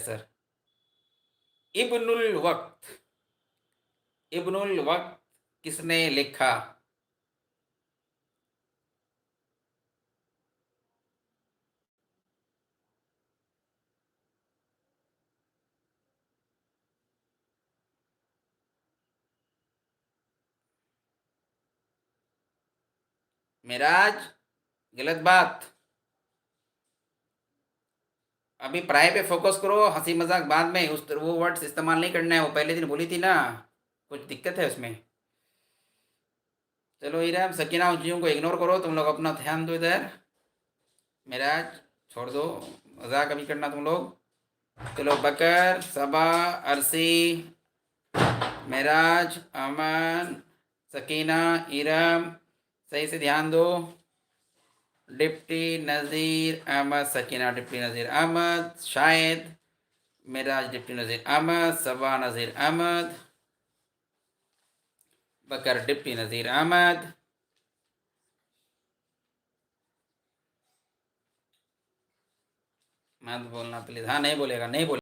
Sir. Ibnul वक्त, Ibnul वक्त किसने लिखा? मिराज, गलत बात। अभी पढ़ाई पे फोकस करो, हंसी मजाक बाद में, उस वो वर्ड्स इस्तेमाल नहीं करना है, वो पहले दिन बोली थी ना, कुछ दिक्कत है उसमें। चलो इरम, सकीना, उन को इग्नोर करो, तुम लोग अपना ध्यान दो इधर। मिराज, छोड़ दो, मजाक अभी करना तुम लोग। चलो बकर, सबा, अरसी, मिराज, अमन, सकीना, इरम, सही से ध्यान दो। डिप्टी नज़ीर अहमद, सकीना डिप्टी नज़ीर अहमद, शायद मिराज डिप्टी नज़ीर अहमद, सबा नज़ीर अहमद, बकर डिप्टी नज़ीर अहमद। मत बोलना प्लीज, हाँ नहीं बोलेगा, नहीं बोलेगा।